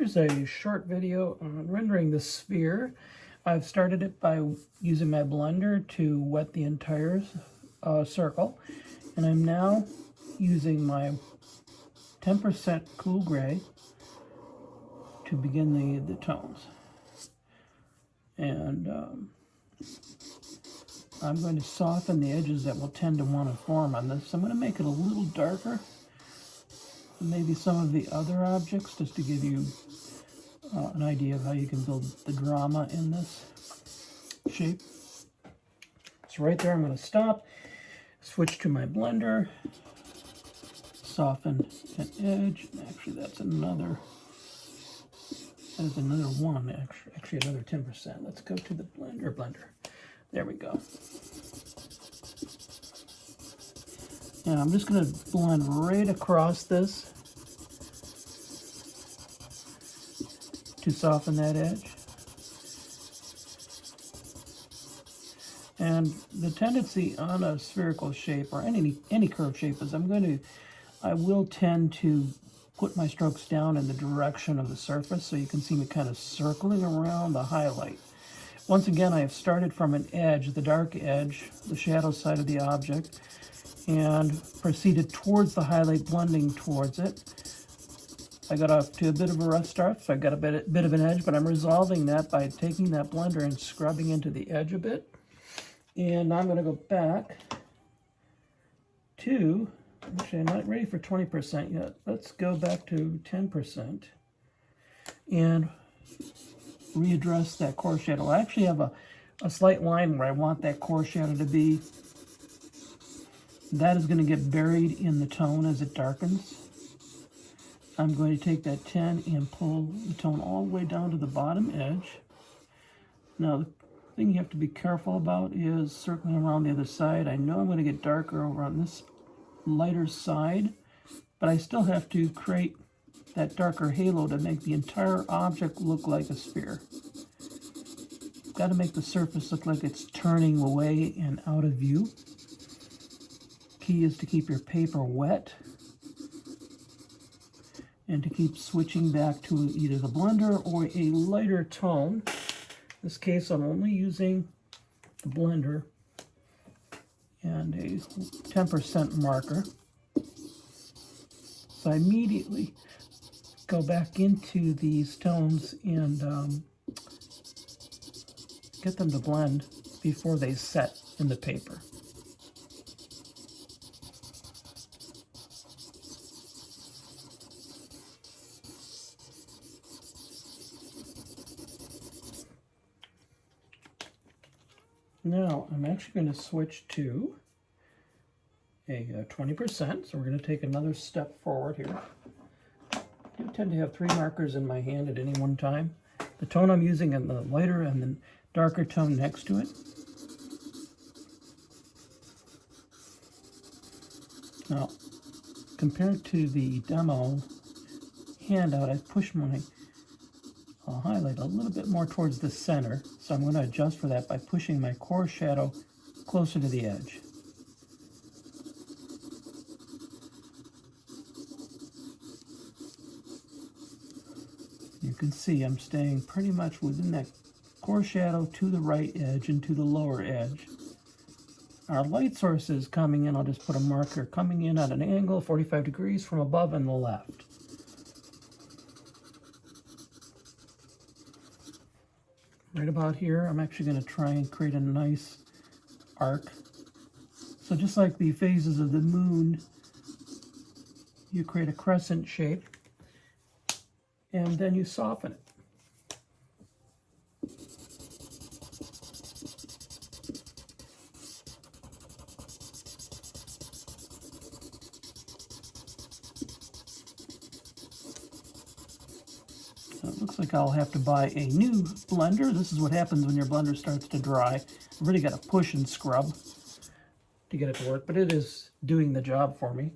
Here's a short video on rendering the sphere. I've started it by using my blender to wet the entire circle, and I'm now using my 10% cool gray to begin the tones. And I'm going to soften the edges that will tend to want to form on this. So I'm going to make it a little darker than maybe some of the other objects, just to give you an idea of how you can build the drama in this shape. So right there I'm going to stop, switch to my blender, soften an edge. Actually that is another one, actually another 10%. Let's go to the blender. There we go. And I'm just going to blend right across this to soften that edge. And the tendency on a spherical shape or any curved shape is I will tend to put my strokes down in the direction of the surface, so you can see me kind of circling around the highlight. Once again, I have started from an edge, the dark edge, the shadow side of the object, and proceeded towards the highlight, blending towards it. I got off to a bit of a rough start, so I got a bit of an edge, but I'm resolving that by taking that blender and scrubbing into the edge a bit. And I'm going to go back to, actually I'm not ready for 20% yet. Let's go back to 10% and readdress that core shadow. I actually have a slight line where I want that core shadow to be. That is going to get buried in the tone as it darkens. I'm going to take that 10 and pull the tone all the way down to the bottom edge. Now the thing you have to be careful about is circling around the other side. I know I'm going to get darker over on this lighter side, but I still have to create that darker halo to make the entire object look like a sphere. Got to make the surface look like it's turning away and out of view. Key is to keep your paper wet and to keep switching back to either the blender or a lighter tone. In this case, I'm only using the blender and a 10% marker. So I immediately go back into these tones and get them to blend before they set in the paper. Now I'm actually going to switch to a 20%, so we're going to take another step forward here. I do tend to have 3 markers in my hand at any one time. The tone I'm using and the lighter and the darker tone next to it. Now, compared to the demo handout, I pushed my highlight a little bit more towards the center, so I'm going to adjust for that by pushing my core shadow closer to the edge. You can see I'm staying pretty much within that core shadow to the right edge and to the lower edge. Our light source is coming in, I'll just put a marker coming in at an angle, 45 degrees from above and the left. Right about here, I'm actually going to try and create a nice arc. So just like the phases of the moon, you create a crescent shape, and then you soften it. So it looks like I'll have to buy a new blender. This is what happens when your blender starts to dry. I've really got to push and scrub to get it to work, but it is doing the job for me.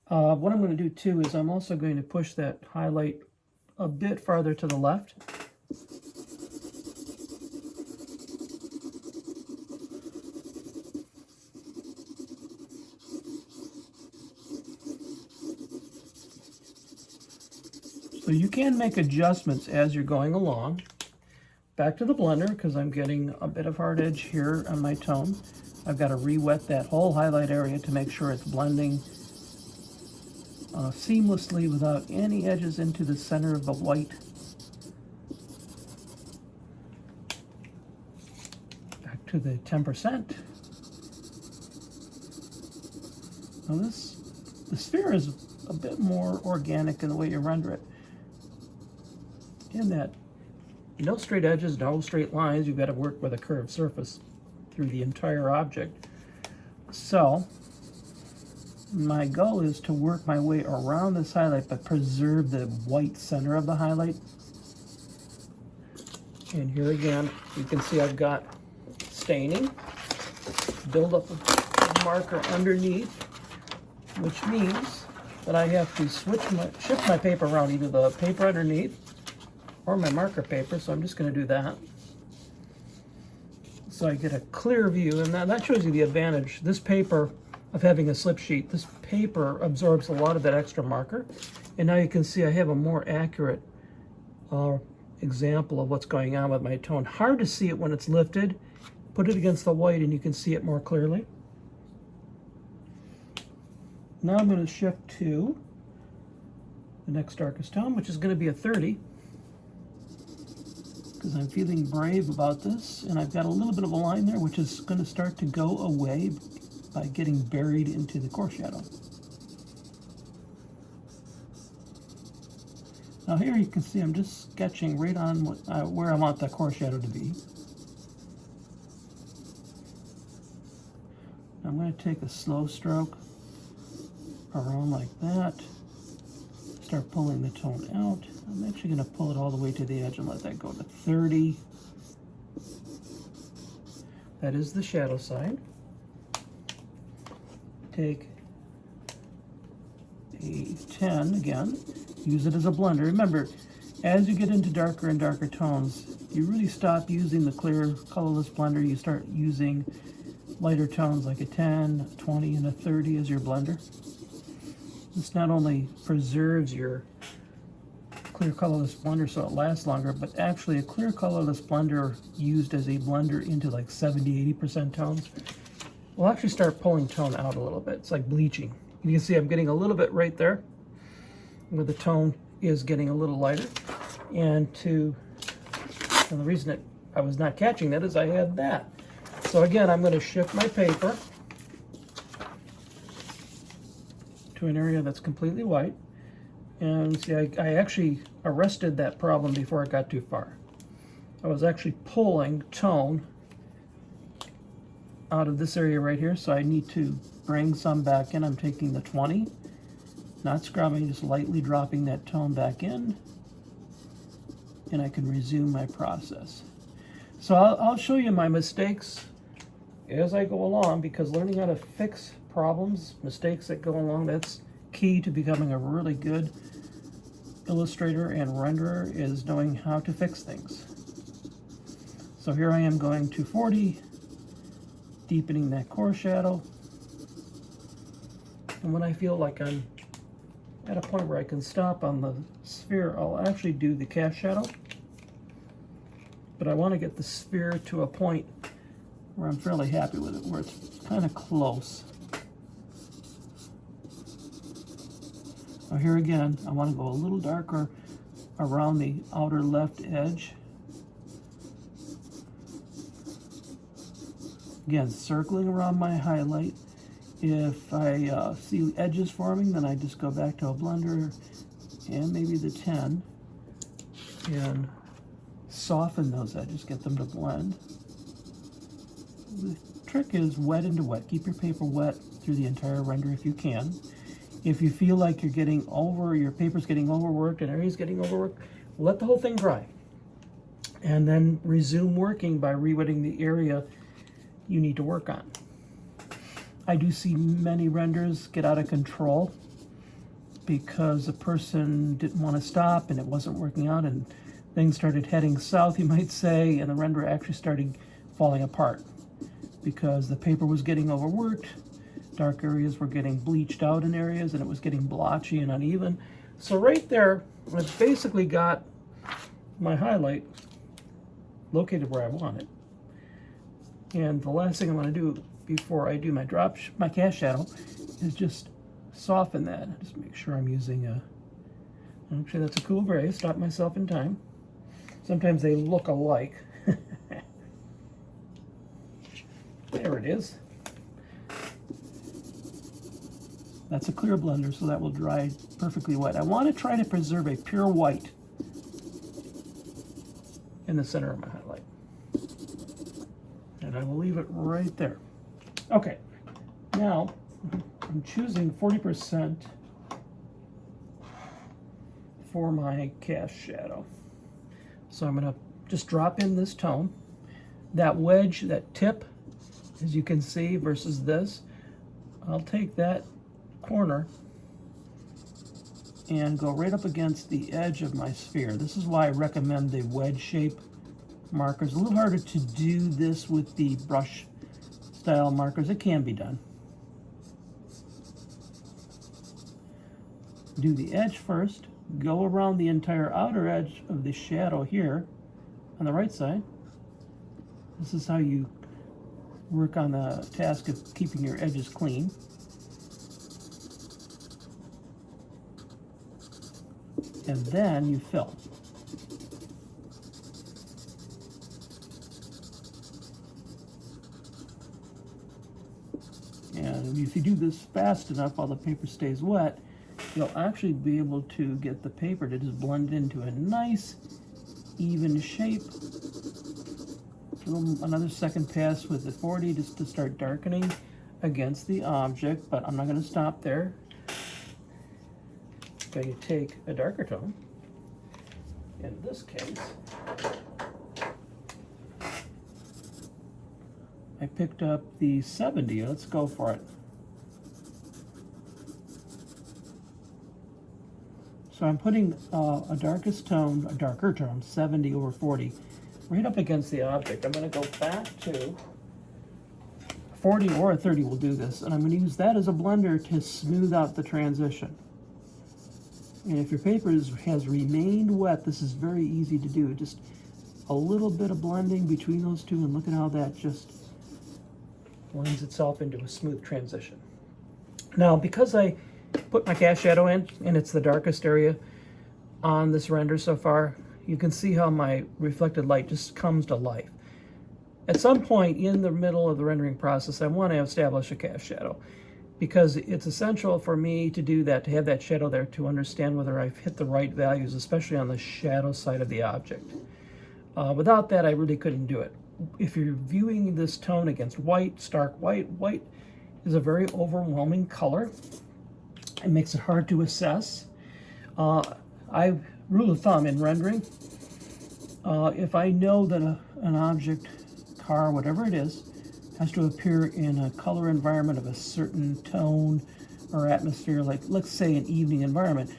What I'm going to do too is I'm also going to push that highlight a bit farther to the left. So you can make adjustments as you're going along. Back to the blender, because I'm getting a bit of hard edge here on my tone. I've got to re-wet that whole highlight area to make sure it's blending seamlessly without any edges into the center of the white. Back to the 10%. Now the sphere is a bit more organic in the way you render it. In that, no straight edges, no straight lines. You've got to work with a curved surface through the entire object. So my goal is to work my way around this highlight but preserve the white center of the highlight. And here again, you can see I've got staining, build up a marker underneath, which means that I have to shift my paper around, either the paper underneath or my marker paper. So I'm just going to do that, so I get a clear view. And that shows you the advantage, this paper, of having a slip sheet. This paper absorbs a lot of that extra marker, and now you can see I have a more accurate example of what's going on with my tone. Hard to see it when it's lifted. Put it against the white and you can see it more clearly. Now I'm going to shift to the next darkest tone, which is going to be a 30, because I'm feeling brave about this, and I've got a little bit of a line there which is going to start to go away by getting buried into the core shadow. Now here you can see I'm just sketching right on where I want the core shadow to be. I'm going to take a slow stroke around like that, start pulling the tone out. I'm actually going to pull it all the way to the edge and let that go to 30. That is the shadow side. Take a 10 again, use it as a blender. Remember, as you get into darker and darker tones, you really stop using the clear colorless blender. You start using lighter tones like a 10, 20, and a 30 as your blender. This not only preserves your clear colorless blender so it lasts longer, but actually a clear colorless blender used as a blender into like 70-80% tones will actually start pulling tone out a little bit. It's like bleaching. You can see I'm getting a little bit right there where the tone is getting a little lighter. And the reason I was not catching that is I had that. So again, I'm going to shift my paper to an area that's completely white. And see, I actually arrested that problem before it got too far. I was actually pulling tone out of this area right here, so I need to bring some back in. I'm taking the 20, not scrubbing, just lightly dropping that tone back in, and I can resume my process. So I'll show you my mistakes as I go along, because learning how to fix problems, mistakes that go along, that's key to becoming a really good illustrator and renderer, is knowing how to fix things. So here I am going to 40, deepening that core shadow. And when I feel like I'm at a point where I can stop on the sphere, I'll actually do the cast shadow. But I want to get the sphere to a point where I'm fairly happy with it, where it's kind of close. Now here again, I want to go a little darker around the outer left edge. Again, circling around my highlight. If I see edges forming, then I just go back to a blender and maybe the 10 and soften those edges, get them to blend. The trick is wet into wet. Keep your paper wet through the entire render if you can. If you feel like you're getting your paper's getting overworked and area's getting overworked, let the whole thing dry. And then resume working by re-wetting the area you need to work on. I do see many renders get out of control because the person didn't want to stop and it wasn't working out and things started heading south, you might say, and the render actually started falling apart because the paper was getting overworked, dark areas were getting bleached out in areas, and it was getting blotchy and uneven. So right there, I've basically got my highlight located where I want it. And the last thing I want to do before I do my cast shadow is just soften that. Just make sure I'm using actually that's a cool gray, stop myself in time. Sometimes they look alike. There it is. That's a clear blender, so that will dry perfectly wet. I want to try to preserve a pure white in the center of my highlight. And I will leave it right there. Okay, now I'm choosing 40% for my cast shadow. So I'm going to just drop in this tone. That wedge, that tip, as you can see, versus this, I'll take that corner and go right up against the edge of my sphere. This is why I recommend the wedge shape markers. A little harder to do this with the brush style markers. It can be done. Do the edge first, go around the entire outer edge of the shadow here on the right side. This is how you work on the task of keeping your edges clean. And then you fill. And if you do this fast enough while the paper stays wet, you'll actually be able to get the paper to just blend into a nice, even shape. Another second pass with the 40 just to start darkening against the object, but I'm not going to stop there. I'm going to take a darker tone. In this case, I picked up the 70. Let's go for it. So I'm putting a darker tone, 70 over 40, right up against the object. I'm going to go back to 40 or a 30 will do this, and I'm going to use that as a blender to smooth out the transition. And if your paper has remained wet, this is very easy to do. Just a little bit of blending between those two, and look at how that just blends itself into a smooth transition. Now, because I put my cast shadow in, and it's the darkest area on this render so far, you can see how my reflected light just comes to life. At some point in the middle of the rendering process, I want to establish a cast shadow, because it's essential for me to do that, to have that shadow there, to understand whether I've hit the right values, especially on the shadow side of the object. Without that, I really couldn't do it. If you're viewing this tone against white, stark white, white is a very overwhelming color. It makes it hard to assess. Rule of thumb in rendering, if I know that an object, car, whatever it is, has to appear in a color environment of a certain tone or atmosphere, like let's say an evening environment,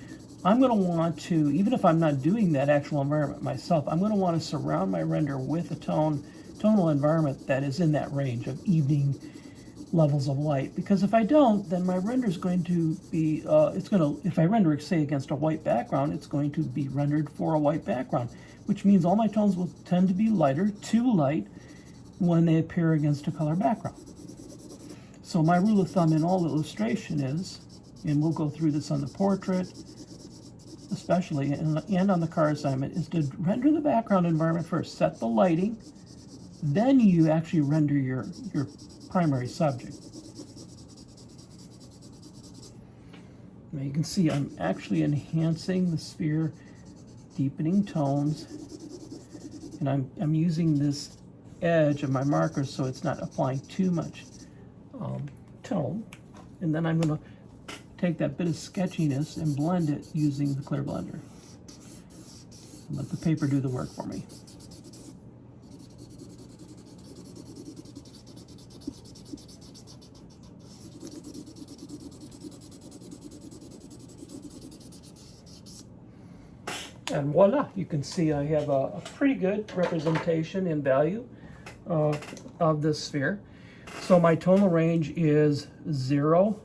I'm going to want to, even if I'm not doing that actual environment myself, I'm going to want to surround my render with a tonal environment that is in that range of evening levels of light. Because if I don't, then my render is going to be, if I render, say, against a white background, it's going to be rendered for a white background, which means all my tones will tend to be lighter, too light, when they appear against a color background. So my rule of thumb in all illustration is, and we'll go through this on the portrait especially, and on the car assignment, is to render the background environment first. Set the lighting, then you actually render your primary subject. Now you can see I'm actually enhancing the sphere, deepening tones, and I'm using this edge of my marker so it's not applying too much tone. And then I'm going to take that bit of sketchiness and blend it using the clear blender. And let the paper do the work for me. And voila, you can see I have a pretty good representation in value of this sphere. So my tonal range is 0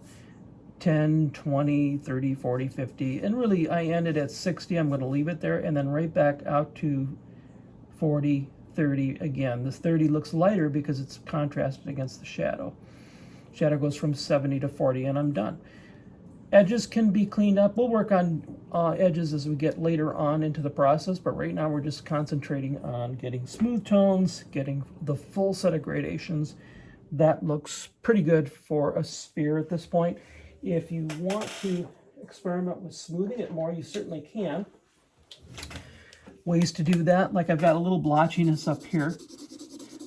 10, 20, 30, 40, 50, and really I ended at 60. I'm going to leave it there, and then right back out to 40, 30 again. This 30 looks lighter because it's contrasted against the shadow. Shadow goes from 70 to 40, and I'm done. Edges can be cleaned up. We'll work on edges as we get later on into the process, but right now we're just concentrating on getting smooth tones, getting the full set of gradations. That looks pretty good for a sphere at this point. If you want to experiment with smoothing it more, you certainly can. Ways to do that, like I've got a little blotchiness up here.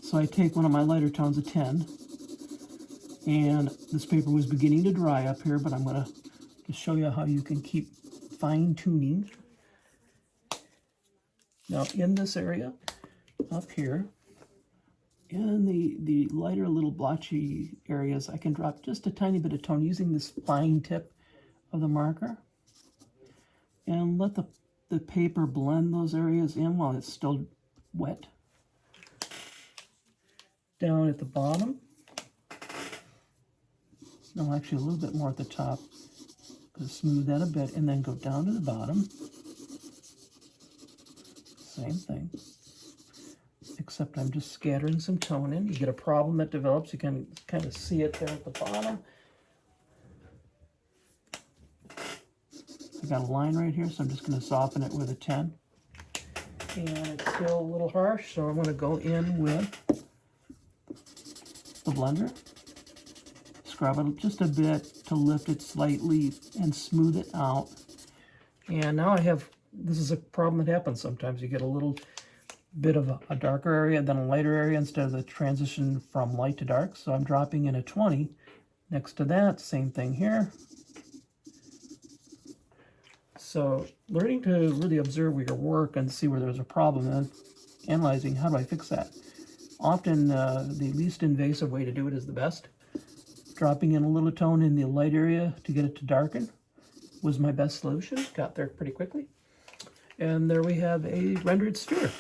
So I take one of my lighter tones, a 10, and this paper was beginning to dry up here, but I'm going to just show you how you can keep fine-tuning. Now in this area up here, in the lighter little blotchy areas, I can drop just a tiny bit of tone using this fine tip of the marker and let the paper blend those areas in while it's still wet. Down at the bottom, no, actually a little bit more at the top, to smooth that a bit, and then go down to the bottom. Same thing, except I'm just scattering some tone in. You get a problem that develops, you can kind of see it there at the bottom. I got a line right here, so I'm just going to soften it with a 10. And it's still a little harsh, so I'm going to go in with the blender. Scrub it just a bit to lift it slightly and smooth it out. And now I have, this is a problem that happens sometimes. You get a little bit of a darker area, then a lighter area instead of the transition from light to dark. So I'm dropping in a 20. Next to that, same thing here. So learning to really observe your work and see where there's a problem and analyzing how do I fix that. Often the least invasive way to do it is the best. Dropping in a little tone in the light area to get it to darken was my best solution. Got there pretty quickly. And there we have a rendered sphere.